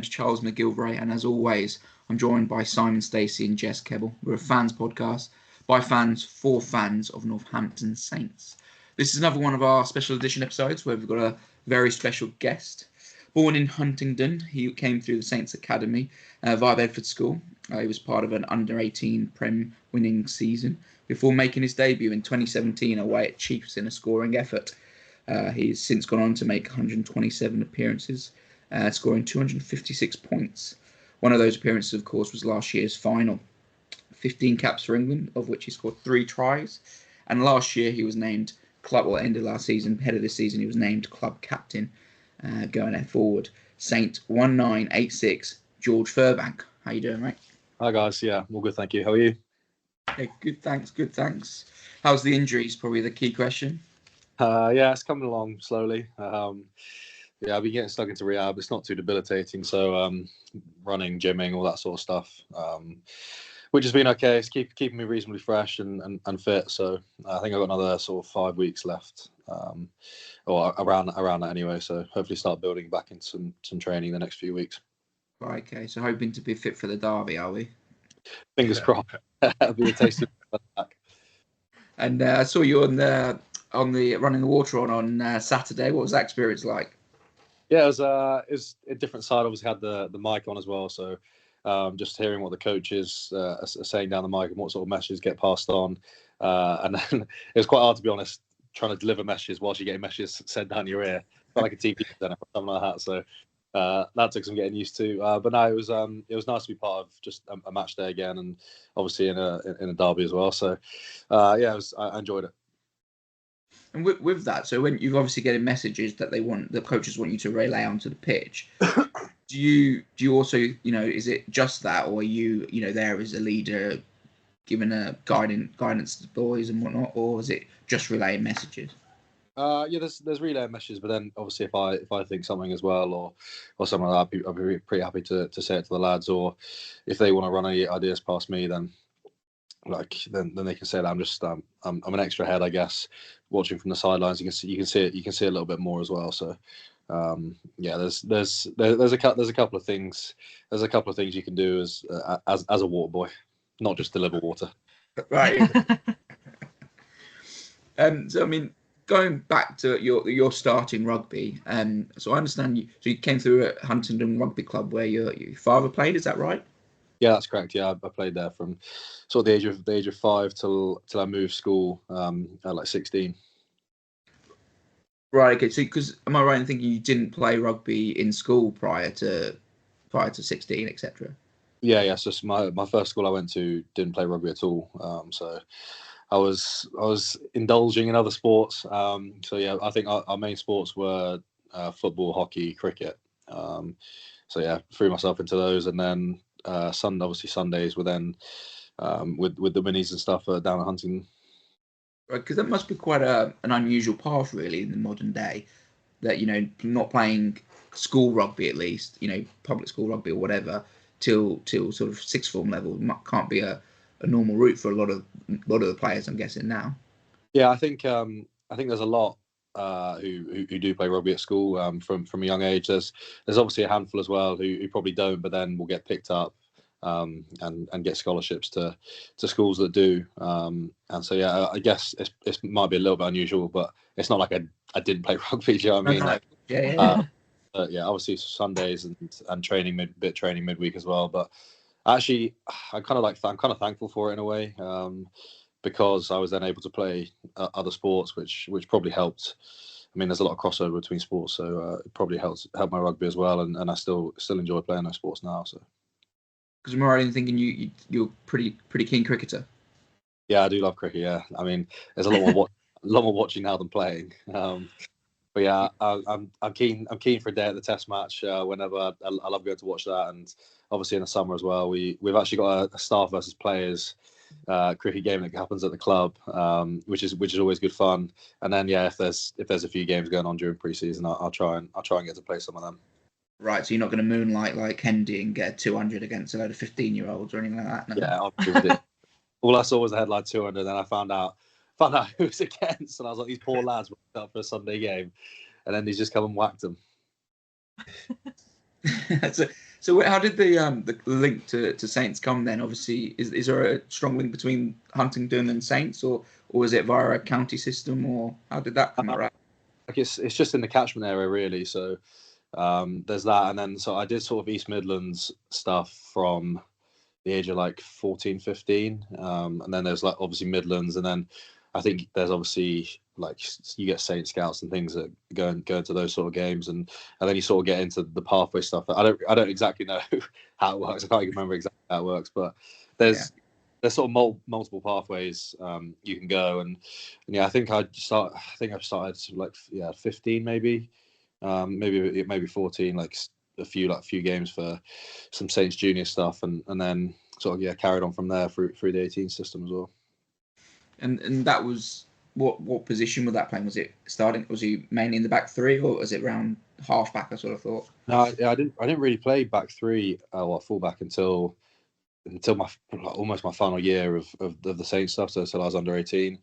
is Charles McGilvray, and as always, I'm joined by Simon Stacey and Jess Kebble. We're a fans podcast by fans for fans of Northampton Saints. This is another one of our special edition episodes where we've got a very special guest. Born in Huntingdon, he came through the Saints Academy via Bedford School. He was part of an under-18 Prem winning season before making his debut in 2017 away at Chiefs in a scoring effort. He's since gone on to make 127 appearances, scoring 256 points. One of those appearances, of course, was last year's final. 15 caps for England, of which he scored 3 tries. And last year he was named ended last season, head of this season, he was named club captain going forward. Saint 1986, George Furbank. How you doing, mate? Hi, guys. Yeah, all good, thank you. How are you? Yeah, good, thanks. How's the injuries? Probably the key question. Yeah, it's coming along slowly. Yeah, I've been getting stuck into rehab. It's not too debilitating, so running, gymming, all that sort of stuff, which has been okay. It's keeping me reasonably fresh and fit. So I think I've got another sort of 5 weeks left, or around that anyway. So hopefully start building back into some training the next few weeks. Right, okay, so hoping to be fit for the derby, are we? Fingers crossed. That'll be a taste of back. And I saw you on the running the water on Saturday. What was that experience like? Yeah, it was a different side. Obviously had the mic on as well, so just hearing what the coaches are saying down the mic and what sort of messages get passed on, and then it was quite hard, to be honest, trying to deliver messages whilst you're getting messages said down your ear, felt like a TV presenter or something like that. So that took some getting used to. But no, it was nice to be part of just a match day again, and obviously in a derby as well. So yeah, I enjoyed it. And with that, so when you've obviously getting messages that the coaches want you to relay onto the pitch, do you also, is it just that, or are you there as a leader, giving a guidance to the boys and whatnot, or is it just relaying messages? Yeah, there's relaying messages, but then obviously if I think something as well or something like that, I'd be pretty happy to say it to the lads, or if they want to run any ideas past me, then they can say that. I'm just I'm an extra head, I guess, watching from the sidelines. You can see a little bit more as well. So yeah, there's a couple of things you can do as a water boy, not just deliver water. Right. So I mean, going back to your starting rugby, so I understand you came through at Huntingdon Rugby Club where your father played. Is that right? Yeah, that's correct. Yeah, I played there from sort of the age of 5 till I moved school at like 16. Right. Okay. So, because am I right in thinking you didn't play rugby in school prior to 16, etc.? Yeah. So my first school I went to didn't play rugby at all. So I was indulging in other sports. So yeah, I think our main sports were football, hockey, cricket. So yeah, threw myself into those, and then obviously Sundays were then with the minis and stuff down at Huntingdon. Right, because that must be quite an unusual path, really, in the modern day. That not playing school rugby, at least, public school rugby or whatever, till sort of sixth form level can't be a normal route for a lot of the players, I'm guessing now. Yeah, I think there's a lot who do play rugby at school from a young age. There's obviously a handful as well who probably don't, but then will get picked up and get scholarships to schools that do. And so yeah, I guess it might be a little bit unusual, but it's not like I didn't play rugby. Do you know what I mean? Like, yeah. Yeah, obviously Sundays and training midweek as well. But actually, I'm kind of thankful for it in a way. Because I was then able to play other sports, which probably helped. I mean, there's a lot of crossover between sports, so it probably helped my rugby as well, and I still enjoy playing those sports now. So, because I'm already thinking you're pretty keen cricketer. Yeah, I do love cricket. Yeah, I mean, there's a lot more watching now than playing. But yeah, I'm keen for a day at the Test match whenever. I love going to watch that, and obviously in the summer as well. We've actually got a staff versus players cricket game that happens at the club, which is always good fun. And then yeah, if there's a few games going on during pre-season, I'll try and get to play some of them. Right, so you're not going to moonlight like Hendy and get 200 against a load of 15-year-olds or anything like that? No? Yeah, obviously. All I saw was the headline 200, then I found out who it was against, and I was like, these poor lads were up for a Sunday game, and then he's just come and whacked them. So how did the link to Saints come then? Obviously, is there a strong link between Huntingdon and Saints, or is it via a county system, or how did that come around? Like it's just in the catchment area really. So there's that, and then so I did sort of East Midlands stuff from the age of like 14, 15, and then there's like obviously Midlands, and then I think there's obviously like you get Saint Scouts and things that go into those sort of games, and then you sort of get into the pathway stuff. I don't exactly know how it works. I can't even remember exactly how it works, but there's sort of multiple pathways you can go, and yeah, I think I started like 15 maybe, maybe 14, like a few games for some Saints junior stuff, and then sort of carried on from there through the 18 system as well. And that was what position was that playing? Was it starting? Was he mainly in the back three, or was it round half back? I sort of thought. No, I didn't really play back three or full back until my almost my final year of the Saints stuff. So I was under 18.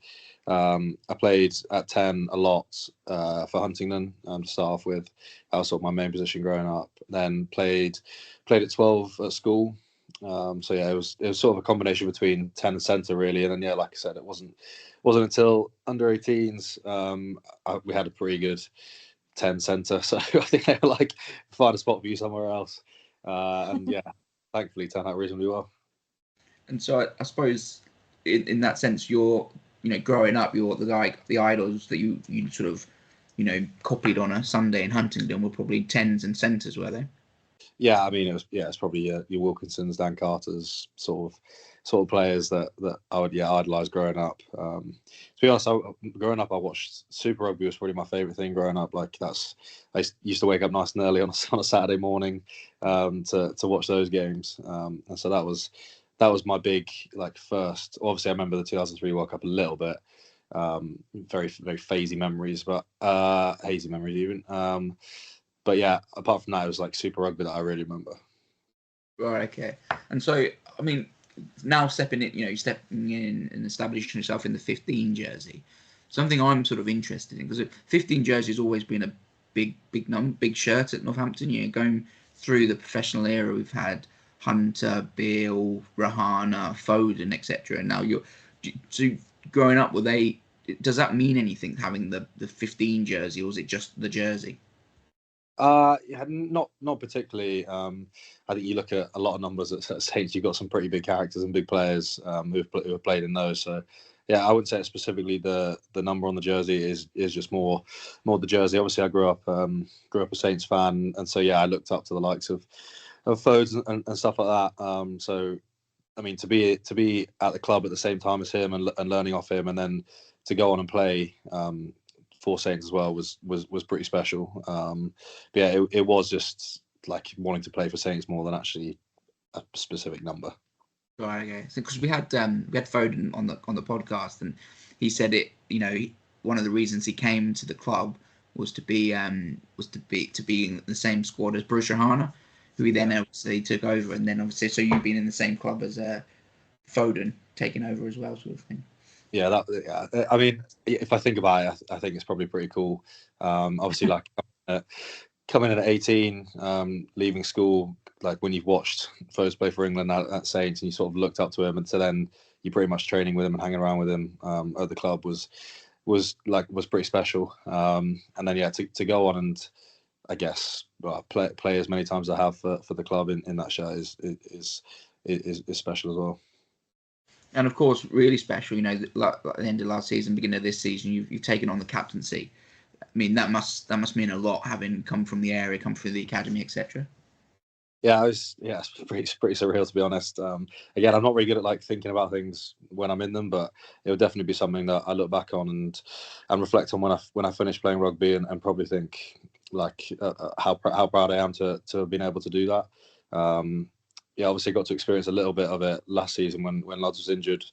I played at 10 a lot for Huntingdon to start off with. That was sort of my main position growing up. Then played at 12 at school. So yeah, it was sort of a combination between 10 and centre really. And then yeah, like I said, it wasn't until under 18s we had a pretty good 10 centre. So I think they were like, find a spot for you somewhere else. And yeah, thankfully turned out reasonably well. And so I suppose in that sense, you're growing up, you're the idols that you sort of copied on a Sunday in Huntingdon were probably 10s and centres, were they? Yeah, I mean it's probably your Wilkinsons, Dan Carters sort of players that I would idolise growing up. To be honest, growing up I watched Super Rugby was probably my favourite thing growing up. Like I used to wake up nice and early on a Saturday morning to watch those games, and so that was my big first. Obviously, I remember the 2003 World Cup a little bit. Very very hazy memories even. But yeah, apart from that, it was like Super Rugby that I really remember. Right. Okay. And so, I mean, now stepping in and establishing yourself in the 15 jersey, something I'm sort of interested in, because 15 jersey has always been a big shirt at Northampton. Going through the professional era, we've had Hunter, Beale, Rahana, Foden, etc. And now growing up, does that mean anything having the 15 jersey, or is it just the jersey? Yeah, not particularly. I think you look at a lot of numbers at Saints, you've got some pretty big characters and big players who have played in those. So yeah, I wouldn't say it's specifically the number on the jersey is just more the jersey. Obviously, I grew up a Saints fan, and so yeah, I looked up to the likes of Fodes and stuff like that. So I mean, to be at the club at the same time as him and learning off him, and then to go on and play for Saints as well was pretty special. But yeah, it was just like wanting to play for Saints more than actually a specific number. Right. Okay. So because we had Foden on the podcast, and he said it. One of the reasons he came to the club was to be in the same squad as Bruce Rahana, who he then obviously took over, and then obviously so you've been in the same club as Foden taking over as well, sort of thing. Yeah, I mean, if I think about it, I think it's probably pretty cool. Obviously, like coming in at 18, leaving school, like when you've watched Fodes play for England at Saints, and you sort of looked up to him, and so then you're pretty much training with him and hanging around with him at the club was pretty special. And then yeah, to go on and I guess play as many times as I have for the club in that shirt is special as well. And of course, really special. Like at the end of last season, beginning of this season, you've taken on the captaincy. I mean, that must mean a lot, having come from the area, come through the academy, etc. Yeah, it's pretty surreal, to be honest. Again, I'm not really good at thinking about things when I'm in them, but it would definitely be something that I look back on and reflect on when I finish playing rugby, and probably think how proud I am to have been able to do that. Yeah, obviously got to experience a little bit of it last season when Lads was injured,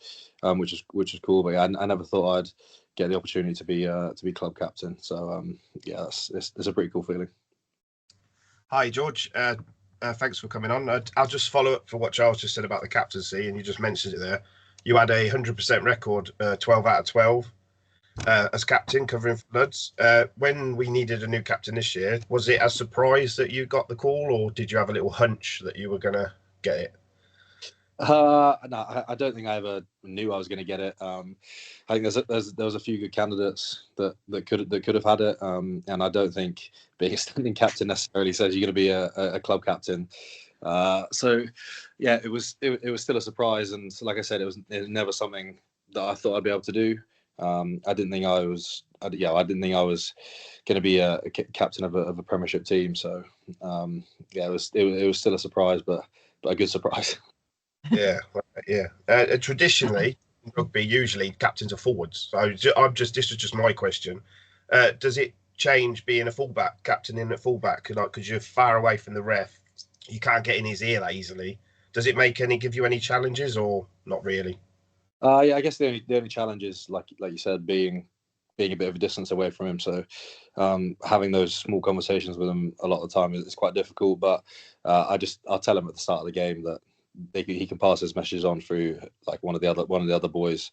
which is cool. But yeah, I never thought I'd get the opportunity to be club captain. So yeah, it's a pretty cool feeling. Hi, George. Thanks for coming on. I'll just follow up for what Charles just said about the captaincy, and you just mentioned it there. You had a 100% record, 12 out of 12. as captain, covering floods. When we needed a new captain this year, was it a surprise that you got the call, or did you have a little hunch that you were going to get it? No, I don't think I ever knew I was going to get it. I think there was a few good candidates that could have had it, and I don't think being a standing captain necessarily says you're going to be a club captain. So yeah, it was still a surprise, and like I said, it was never something that I thought I'd be able to do. I didn't think I was going to be a captain of a Premiership team. So yeah, it was still a surprise, but a good surprise. Yeah. Traditionally, in rugby, usually captains are forwards. So this is just my question. Does it change being a fullback, captain in at fullback? Because you're far away from the ref, you can't get in his ear that easily. Does it give you any challenges, or not really? Yeah, I guess the only challenge is like you said, being a bit of a distance away from him. So having those small conversations with him a lot of the time is quite difficult. But I'll tell him at the start of the game that he can pass his messages on through like one of the other boys.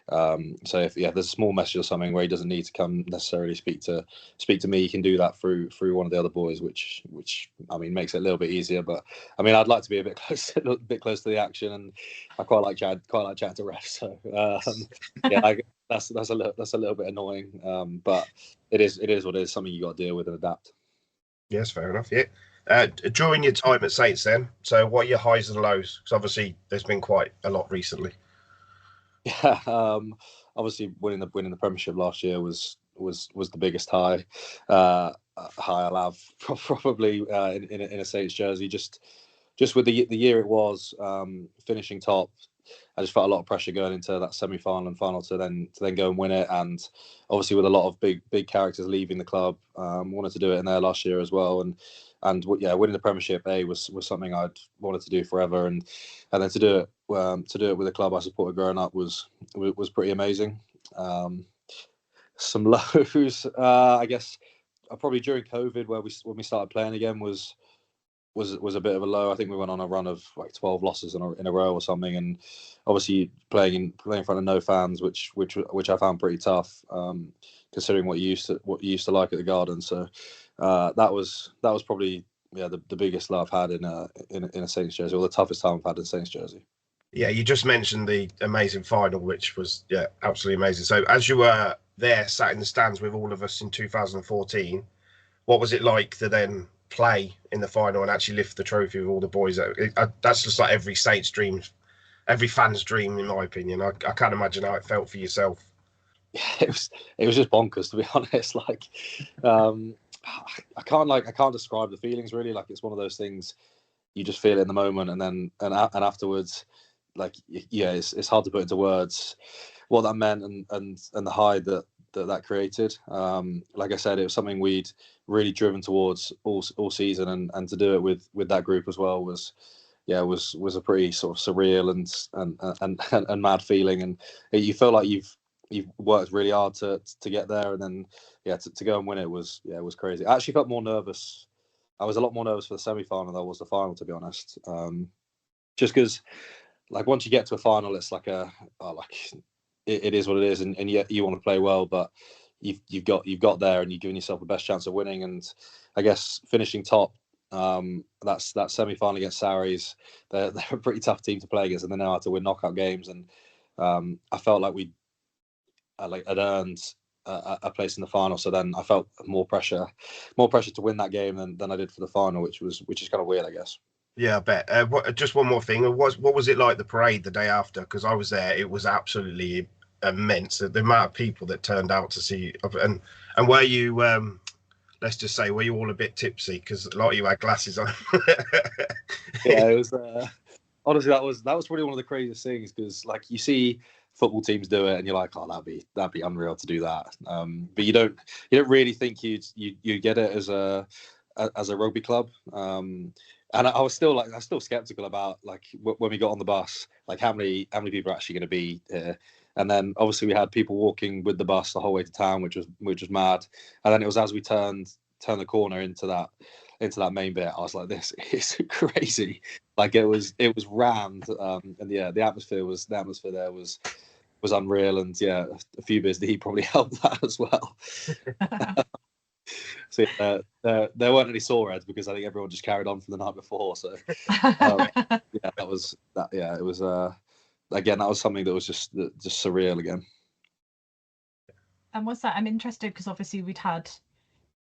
So if there's a small message or something where he doesn't need to come necessarily speak to me, he can do that through one of the other boys, which I mean makes it a little bit easier. But I mean, I'd like to be a bit close to the action, and I quite like chatting to refs. So yeah, that's a little bit annoying. But it is what it is. Something you got to deal with and adapt. Yes, fair enough. Yeah. During your time at Saints, then, so what are your highs and lows? Because obviously there's been quite a lot recently. Yeah, obviously winning the Premiership last year was the biggest high. High I'll have probably in a Saints jersey. Just with the year it was, finishing top, I just felt a lot of pressure going into that semi-final and final to then go and win it. And obviously with a lot of big characters leaving the club, wanted to do it in there last year as well. And yeah, winning the Premiership was something I'd wanted to do forever. And then to do it with a club I supported growing up was pretty amazing. Some lows, I guess, probably during COVID, when we started playing again was a bit of a low. I think we went on a run of like 12 losses in a row or something, and obviously playing in front of no fans, which I found pretty tough, considering what you used to like at the Garden. So that was probably the biggest low I've had in a Saints jersey, or the toughest time I've had in a Saints jersey. Yeah, you just mentioned the amazing final, which was absolutely amazing. So as you were there, sat in the stands with all of us in 2014, what was it like to then play in the final and actually lift the trophy with all the boys? That's just like every Saints dream, every fan's dream, in my opinion. I can't imagine how it felt for yourself. Yeah, it was just bonkers, to be honest. Like, I can't describe the feelings really. Like, it's one of those things you just feel it in the moment, and then and afterwards, like, yeah, it's hard to put into words what that meant and the high that created. Like I said, it was something we'd really driven towards all season, and to do it with that group as well was a pretty sort of surreal and mad feeling, and you feel like you've worked really hard to get there, and then to go and win it was crazy. I actually felt more nervous. I was a lot more nervous for the semi-final than I was the final, to be honest. Just because, like, once you get to a final, it's like it is what it is, and you want to play well, but you've got there, and you're giving yourself the best chance of winning. And I guess finishing top, that semi-final against Sarries, they're a pretty tough team to play against, and they know how to win knockout games. And I felt like I'd earned a place in the final, so then I felt more pressure to win that game than I did for the final, which is kind of weird, I guess. Yeah, I bet. Just one more thing. What was it like, the parade the day after? Because I was there. It was absolutely immense. The amount of people that turned out to see. And were you, let's just say, were you all a bit tipsy? Because a lot of you had glasses on. Yeah, it was. Honestly, that was probably one of the craziest things, because like you see football teams do it, and you're like, oh, that'd be unreal to do that. But you don't really think you'd get it as a rugby club. And I was still skeptical about, like, when we got on the bus, like how many people are actually going to be here. And then obviously we had people walking with the bus the whole way to town, which was mad. And then it was as we turned the corner into that main bit, I was like, this is crazy. Like, it was rammed. And yeah, the atmosphere there was was unreal, and yeah, a few beers deep probably helped that as well. So there weren't any sore heads because I think everyone just carried on from the night before. So yeah, that was that. Yeah, it was again, that was something that was just surreal again. And what's that? I'm interested because obviously we'd had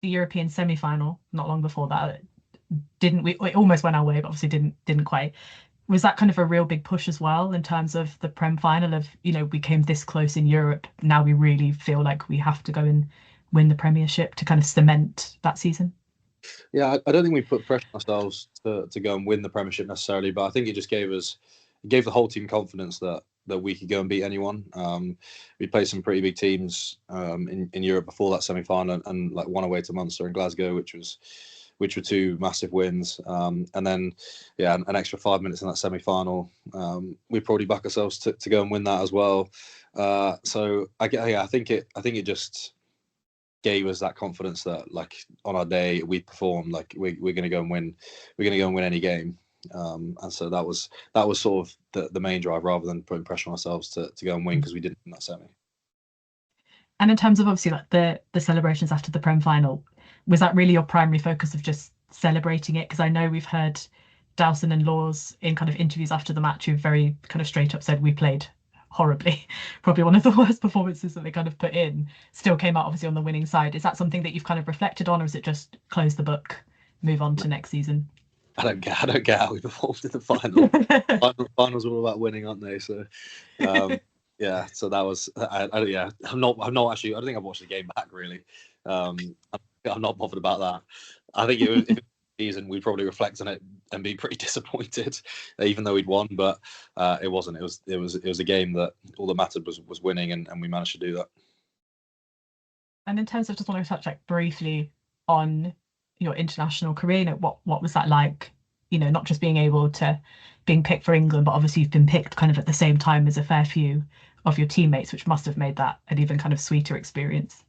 the European semi-final not long before that. It almost went our way, but obviously didn't quite. Was that kind of a real big push as well in terms of the Prem final of, we came this close in Europe, now we really feel like we have to go and win the Premiership to kind of cement that season? Yeah, I don't think we put pressure on ourselves to go and win the Premiership necessarily, but I think it just gave the whole team confidence that we could go and beat anyone. We played some pretty big teams in Europe before that semi-final, and like one away to Munster and Glasgow, which were two massive wins. And then, yeah, an extra 5 minutes in that semi-final. We probably back ourselves to go and win that as well. So I think it just gave us that confidence that, like, on our day we perform, like we're going to go and win. We're going to go and win any game. And so that was sort of the main drive, rather than putting pressure on ourselves to go and win, because we didn't in that semi. And in terms of obviously like the celebrations after the Prem final, was that really your primary focus of just celebrating it? Because I know we've heard Dowson and Laws in kind of interviews after the match who very kind of straight up said we played horribly, probably one of the worst performances that they kind of put in, still came out obviously on the winning side. Is that something that you've kind of reflected on, or is it just close the book, move on to next season? I don't get how we performed in the final. Finals are all about winning, aren't they? So yeah, so that was I'm not actually, I don't think I've watched the game back really. I'm not bothered about that. I think if it was season, we'd probably reflect on it and be pretty disappointed, even though we'd won. But it wasn't. It was a game that all that mattered was winning, and we managed to do that. And in terms of, just want to touch like briefly on your international career, what was that like? Not just being picked for England, but obviously you've been picked kind of at the same time as a fair few of your teammates, which must have made that an even kind of sweeter experience.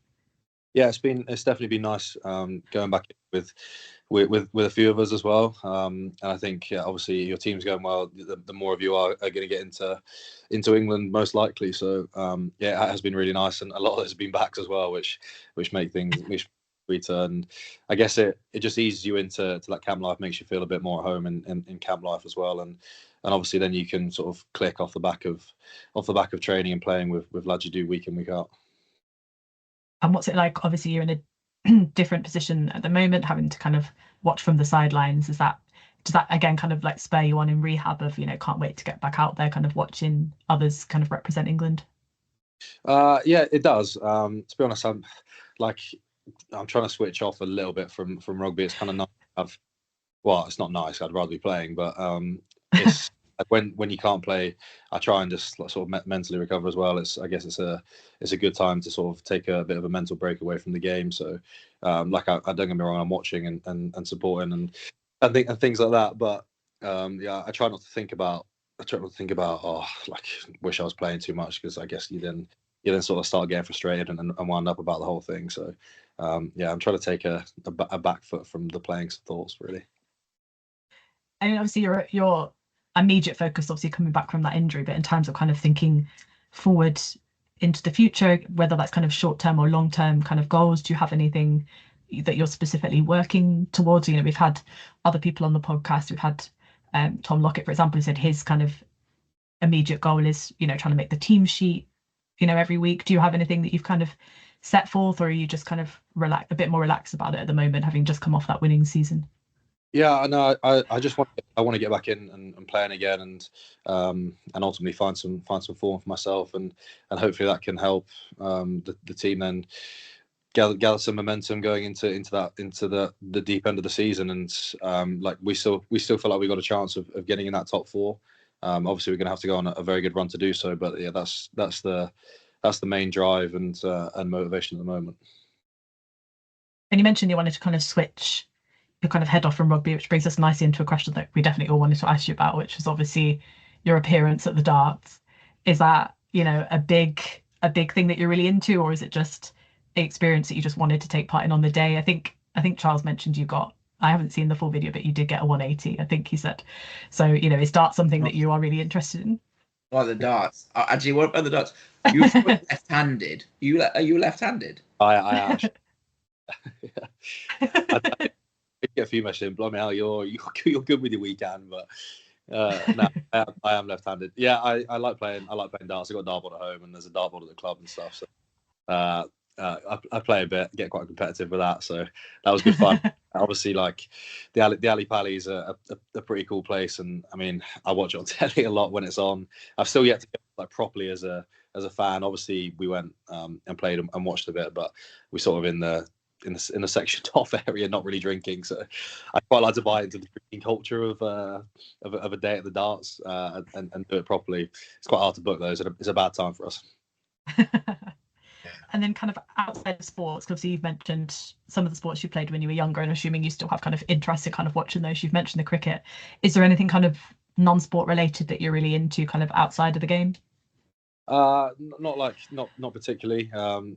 Yeah, it's definitely been nice going back with a few of us as well. And I think, yeah, obviously your team's going well, the more of you are going to get into England most likely. So yeah, it has been really nice, and a lot of those have been backs as well, which make things sweeter. And I guess it just eases you into that camp life, makes you feel a bit more at home in camp life as well. And obviously then you can sort of click off the back of training and playing with lads you do week in, week out. And what's it like? Obviously, you're in a different position at the moment, having to kind of watch from the sidelines. Does that again kind of like spur you on in rehab of, can't wait to get back out there, kind of watching others kind of represent England? Yeah, it does. To be honest, I'm trying to switch off a little bit from rugby. It's kind of nice. It's not nice. I'd rather be playing, but it's when you can't play, I try and just sort of mentally recover as well. I guess it's a good time to sort of take a bit of a mental break away from the game. So I don't get me wrong, I'm watching and supporting and things like that. But yeah, I try not to think about wish I was playing too much, because I guess you then sort of start getting frustrated and wind up about the whole thing. So yeah, I'm trying to take a back foot from the playing thoughts really. I mean, obviously your immediate focus, obviously coming back from that injury, but in terms of kind of thinking forward into the future, whether that's kind of short-term or long-term kind of goals, do you have anything that you're specifically working towards? We've had other people on the podcast. We've had Tom Lockett, for example, who said his kind of immediate goal is, trying to make the team sheet, every week. Do you have anything that you've kind of set forth, or are you just kind of a bit more relaxed about it at the moment, having just come off that winning season? Yeah, no, I just want to get back in and playing again, and ultimately find some form for myself, and hopefully that can help the team then gather some momentum going into the deep end of the season. And like we still feel like we got a chance of getting in that top four. Obviously we're going to have to go on a very good run to do so, but yeah, that's the main drive and motivation at the moment. And you mentioned you wanted to kind of switch your kind of head off from rugby, which brings us nicely into a question that we definitely all wanted to ask you about, which is obviously your appearance at the darts. Is that, a big thing that you're really into, or is it just an experience that you just wanted to take part in on the day? I think Charles mentioned I haven't seen the full video, but you did get a 180, I think he said. So, is darts something that you are really interested in? Like the darts. Actually, what about the darts? You were left-handed. Are you left-handed? I actually. I get a few messages in. Blimey, hell, you're good with your weekend, but no, I am left-handed. Yeah, I like playing. I like playing darts. I got a dartboard at home, and there's a dartboard at the club and stuff. So I play a bit, get quite competitive with that. So that was good fun. Obviously, like the Ali Pali is a pretty cool place, and I mean, I watch it on telly a lot when it's on. I've still yet to go like properly as a fan. Obviously, we went and played and watched a bit, but we sort of in the section off area, not really drinking. So I quite like to buy into the drinking culture of a day at the darts and do it properly. It's quite hard to book those. It's a bad time for us. And then kind of outside of sports, because you've mentioned some of the sports you played when you were younger, and assuming you still have kind of interest in kind of watching those. You've mentioned the cricket. Is there anything kind of non-sport related that you're really into kind of outside of the game? Not particularly.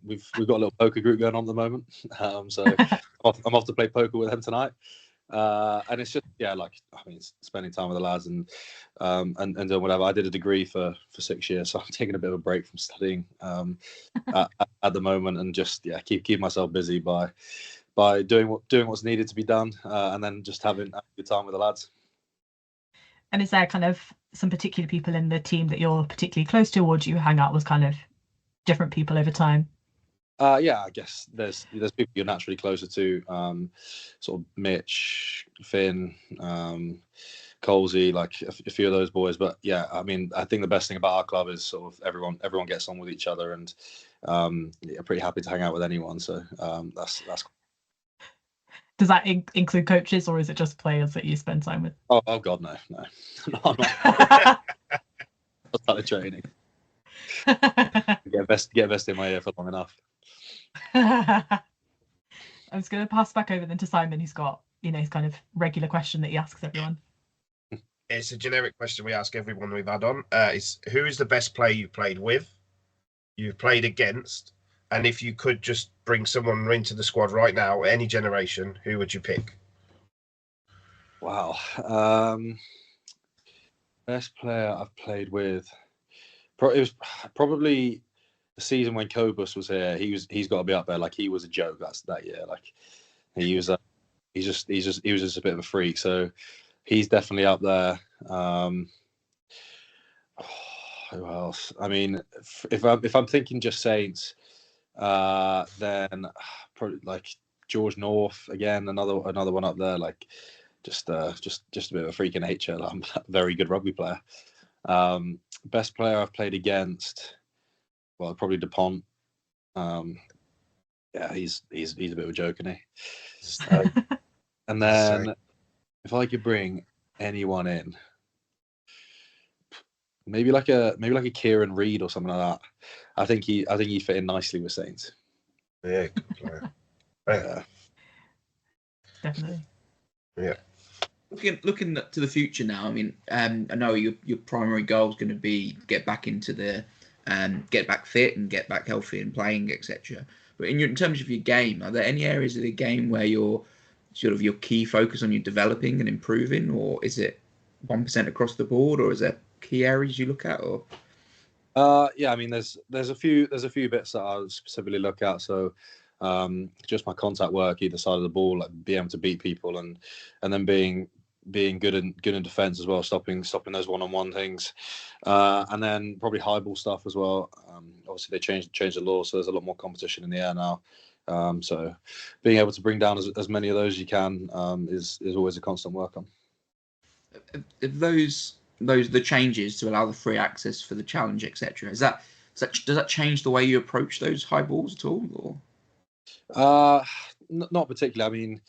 We've got a little poker group going on at the moment, so I'm off to play poker with them tonight. And it's just it's spending time with the lads and doing whatever. I did a degree for 6 years, so I'm taking a bit of a break from studying at the moment, and just keep myself busy by doing what's needed to be done, and then just having a good time with the lads. And is there kind of some particular people in the team that you're particularly close to, or do you hang out with kind of different people over time? Yeah, I guess there's people you're naturally closer to, sort of Mitch, Finn, Colsey, like a few of those boys. But yeah, I mean, I think the best thing about our club is sort of everyone gets on with each other, and pretty happy to hang out with anyone. So that's. Does that include coaches, or is it just players that you spend time with? Oh God, no, no, I'm not. I started training. Get vest in my ear for long enough. I was going to pass back over then to Simon, who's got his kind of regular question that he asks everyone. It's a generic question we ask everyone we've had on. Is who is the best player you've played with, you've played against, and if you could just bring someone into the squad right now, any generation, who would you pick? Wow. Best player I've played with. It was probably the season when Kobus was here. He's got to be up there. Like, he was a joke that year. Like, he was just a bit of a freak. So he's definitely up there. Who else? I mean, if I'm thinking just Saints, then probably like George North again, another one up there. Like, just a bit of a freak of nature. Like, I'm a very good rugby player. Best player I've played against, well, probably DuPont. Yeah, he's a bit of a joke, isn't he? And then if I could bring anyone in, maybe like a Kieran Reid or something like that. I think he fit in nicely with Saints. Yeah, good player. Yeah. Definitely. Yeah. Looking to the future now, I mean, I know your primary goal is going to be get back into the, get back fit and get back healthy and playing, etc. But in terms of your game, are there any areas of the game where you're sort of your key focus on you developing and improving, or is it 1% across the board, or is there key areas you look at, or? Yeah, I mean, there's a few bits that I specifically look at. So just my contact work either side of the ball, like being able to beat people, and then being good in defence as well, stopping those one-on-one things, and then probably high ball stuff as well. Obviously they changed the law, so there's a lot more competition in the air now. So being able to bring down as many of those as you can is always a constant work on. Those the changes to allow the free access for the challenge, etc. Does that change the way you approach those high balls at all, or? Not particularly. I mean,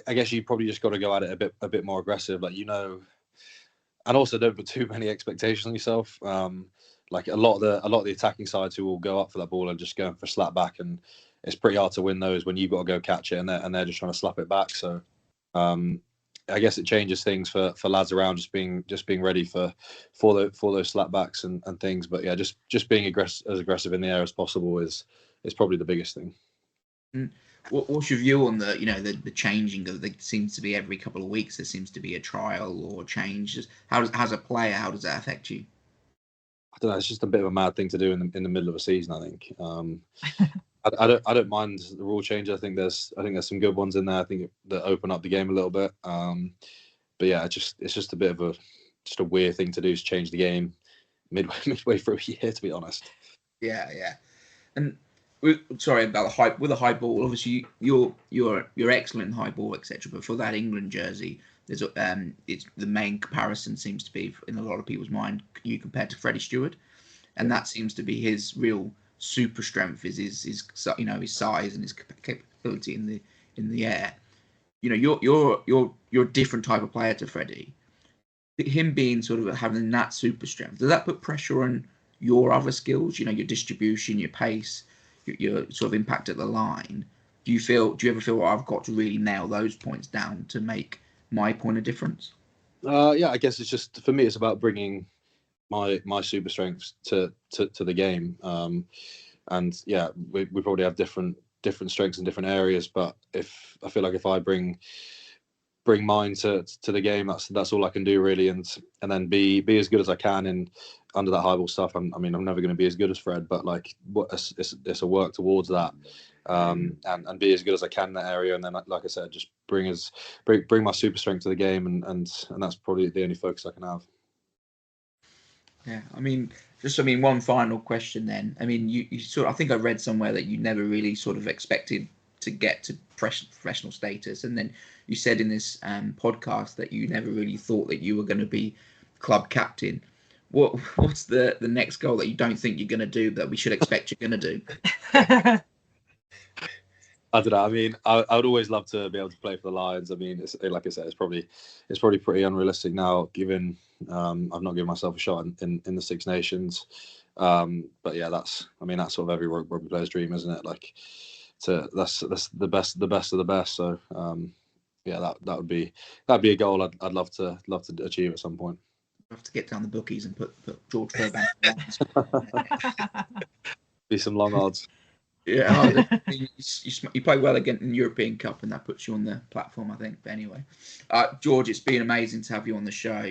I guess you probably just got to go at it a bit more aggressive, like, and also don't put too many expectations on yourself. Like a lot of the attacking sides who will go up for that ball and just going for slap back, and it's pretty hard to win those when you've got to go catch it and they're just trying to slap it back. So I guess it changes things for lads around just being ready for those slapbacks and things. But yeah, just being as aggressive in the air as possible is probably the biggest thing. What's your view on the changing of there seems to be every couple of weeks there seems to be a trial or change? As a player, how does that affect you? I don't know. It's just a bit of a mad thing to do in the middle of a season. I think. I don't mind the rule change. I think there's some good ones in there. I think that open up the game a little bit. But yeah, it's just a bit of a weird thing to do, is change the game midway through a year, to be honest. Yeah. And sorry about the high with the high ball. Obviously, you're excellent in high ball, etc. But for that England jersey, there's it's the main comparison seems to be in a lot of people's mind you compared to Freddie Stewart, and that seems to be his real super strength is his size and his capability in the air. You're a different type of player to Freddie. Him being sort of having that super strength, does that put pressure on your other skills? Your distribution, your pace, your sort of impact at the line. Do you ever feel I've got to really nail those points down to make my point of difference? Yeah, I guess it's just, for me, it's about bringing my super strengths to the game. And yeah, we probably have different strengths in different areas, but if I feel like if I bring mine to the game, that's all I can do really, and then be as good as I can in under that high ball stuff. I'm never going to be as good as Fred, but like it's a work towards that, and be as good as I can in that area, and then like I said, just bring my super strength to the game, and that's probably the only focus I can have. Yeah, one final question then. You sort of, I think I read somewhere that you never really sort of expected to get to professional status, and then you said in this podcast that you never really thought that you were going to be club captain. What's the next goal that you don't think you're going to do that we should expect you're going to do? I don't know. I would always love to be able to play for the Lions. It's, like I said, it's probably pretty unrealistic now, given I've not given myself a shot in the Six Nations. But yeah, that's sort of every rugby player's dream, isn't it? Like, that's the best of the best. So yeah, that'd be a goal I'd love to achieve at some point. I have to get down the bookies and put George Furbank. Be some long odds. Yeah, you play well again in the European Cup, and that puts you on the platform, I think. But anyway, George, it's been amazing to have you on the show.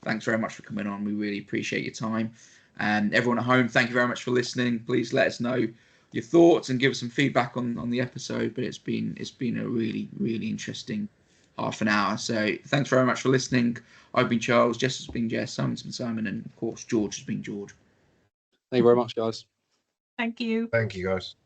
Thanks very much for coming on. We really appreciate your time. And everyone at home, thank you very much for listening. Please let us know your thoughts and give us some feedback on the episode. But it's been a really, really interesting half an hour. So thanks very much for listening. I've been Charles, Jess has been Jess, Simon's been Simon, and of course George has been George. Thank you very much, guys. Thank you. Thank you, guys.